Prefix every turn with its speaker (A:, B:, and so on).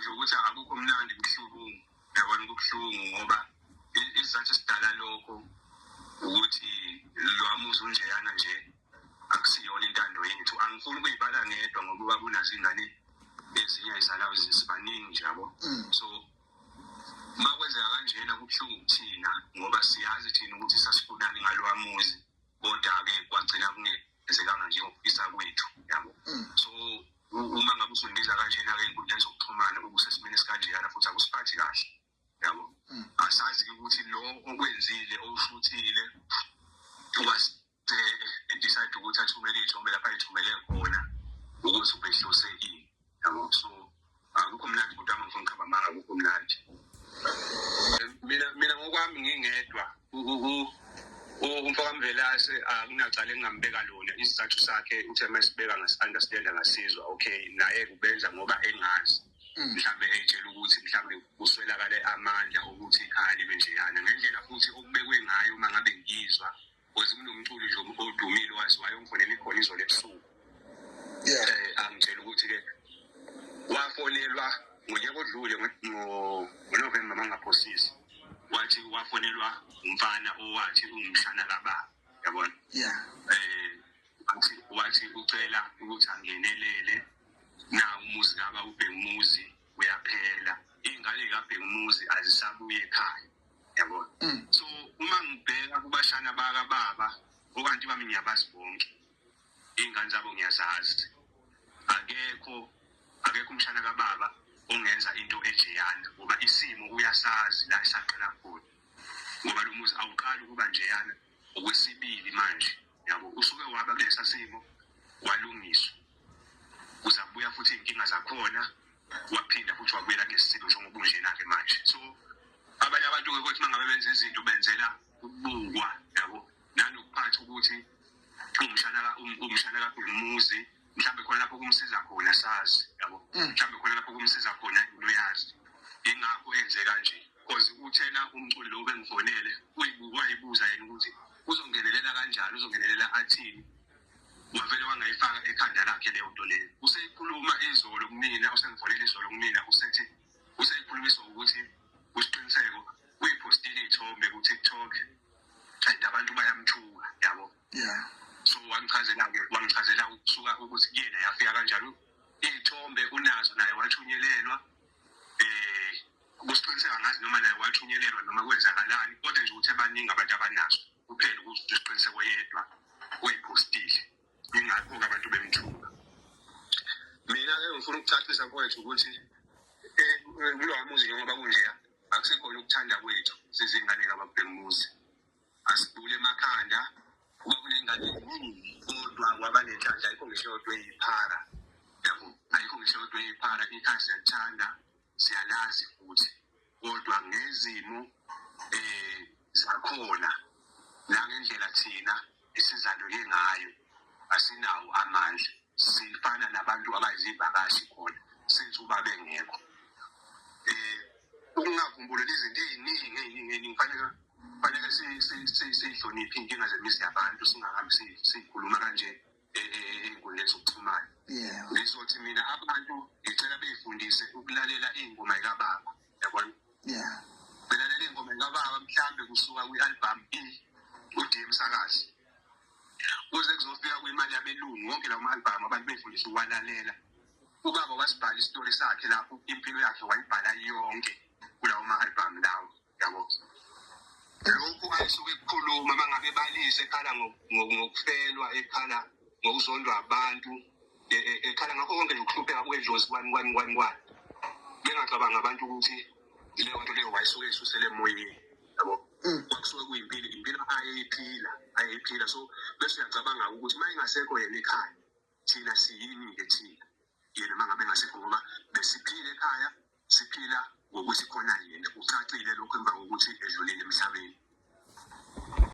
A: nje ukuthi akukho mnandi kubuhlungu yabona kubuhlungu ngoba isizathu esidala lokho ukuthi lwamuzi unjeyana nje akusiyona intando yethu angifuni ukuyibala ngedwa ngoba kunazo ingane ezinye izalayo zisibaningi nje yabo so makwenzeka kanjena kubuhlungu thina ngoba siyazi thina ukuthi sasifunani ngalwamuzi kodwa ke kwagcina kungezekanga nje ngokufisa kwethu yabo so uma ngabe usundiza kanjena ke inkundla zokuxhumana ukusesimene sikanjeyana futhi akusiphathi kahle yabo asazi ukuthi lo okwenzile oshuthile decide ukuthi athumele ithombe lapha ithumele khona ukuthi ubehlosekile yabo so akukho mnandi kodwa ngifuna ukukhamba manga akukho mnandi mina ngokwami ngingedwa umfaka Mvelase akunacala engingambeka lona isizathu sakhe uthi masibeka ngasi-understand ngasizwa okay naye kubenza ngoba engazi mhlambe ejela ukuthi mhlambe kuswelakale amandla ukuthi ikhaya libe njeyana ngendlela futhi okubekwe ngayo uma ngabe ngizwa because kunomculo nje odumile waziwayo ngifonela ikhona izolo ebusuku angitshela ukuthi ke wafonelwa ngonyaka odlule ngoNovember mangaphosisi wathi wafonelwa umfana owathi ungumshana kababa yabona wathi ucela ukuthi angenelele na umuzi kaba uBhekumuzi uyaphela ingane kaBhekumuzi azisabuye ekhaya yabona so uma ngibheka kubashana baka baba okanti bami ngiyabazi bonke ingane zabo ngiyazazi akekho umshana kababa ongenza into ejeyana ngoba isimo uyasazi la isaqala khona ngoba lo muzi awuqali ukuba njeyana okwesibili manje yabo usuke waba kulesa simo walungiswa uzabuya futhi inkinga zakhona waphinda futhi wabuyela ngesimo njengoba unjena ke manje so abanye abantu ke ukuthi mangabe benza izinto benzela ukubukwa yabo nanokuphatha ukuthi umshana kaBhekumuzi mhlambe khona lapho kumsiza khona sazi yabo mhlambe khona lapho kumsiza khona uyazi ingakho enze kanje because uthena umculi lo bengifonele wayibuza yena ukuthi uzongenelela kanjani uzongenelela athini wavele wangayifaka ekhanda lakhe leyo nto leyo useyikhuluma izolo kumina usengifonele izolo kumina useyikhulumisa ukuthi usiqiniseko uyipostile ithombe ku TikTok and abantu bayamthuka yabo so wangichazela ukusuka ukuthi yena yafika kanjalo ithombe unazo naye wathunyelelwa kusiqiniseka ngazi noma naye wathunyelelwa noma kwenzakalani kodwa nje uthe baningi abantu abanazo kuphela ukuthi usiqiniseko yedwa uyipostile ingakho abantu bemthuka mina ke ngifuna ukuchachisa kwethu ukuthi kulo muzi ngoba kunjeya akusekhona ukuthanda kwethu sizingane kaBhekumuzi asibule emakhanda kuba kunengane eziningi kodwa kwabanenhlanhla ayikho ngisho yodwa eyiphara yabo ayikho ngisho yodwa eyiphara ikhaya siyalithanda siyalazi futhi kodwa ngezimo zakhona nangendlela thina esizalwe ngayo asinawo amandla sifana nabantu abayizivakashi khona senze uba bengekho ungavumbulula izinto eziningi kufanele sihloniphe inkinga zemisi yabantu singahambi sikhuluma kanje ey'nkundleni zokuxhumana ngizothi mina abantu ngicela beyifundise ukulalela iy'ngoma zikababa yabona belalela iy'ngoma zikababa mhlambe kusuka kwi-album uDM Sakazi kuze kuzofika kwimali yabelungu wonke lawo ma-album abantu beyifundisa ukwalalela ubaba wasibhala isitori sakhe lapho impilo yakhe wayibhala yonke kulawo ma-album lawo yabo lokhu ayisuke kukhuluma mangabe balise ekhala ngokufelwa ekhala ngokuzondwa abantu ekhala ngakho konke ukuhlupheka kwedlozi kwani bengacabanga abantu ukuthi leyo nto leyo wayisuke isusele emoyeni yabo kwakusuke kuyimpilo ayeyiphila so bese uyacabanga ukuthi uma ingasekho yena ekhaya thina siyini-ke thina yena mangabe engasekho ngoba besiphila ekhaya siphila ngokuthi khona yena ucacile lokho emva kokuthi edlulile emhlabeni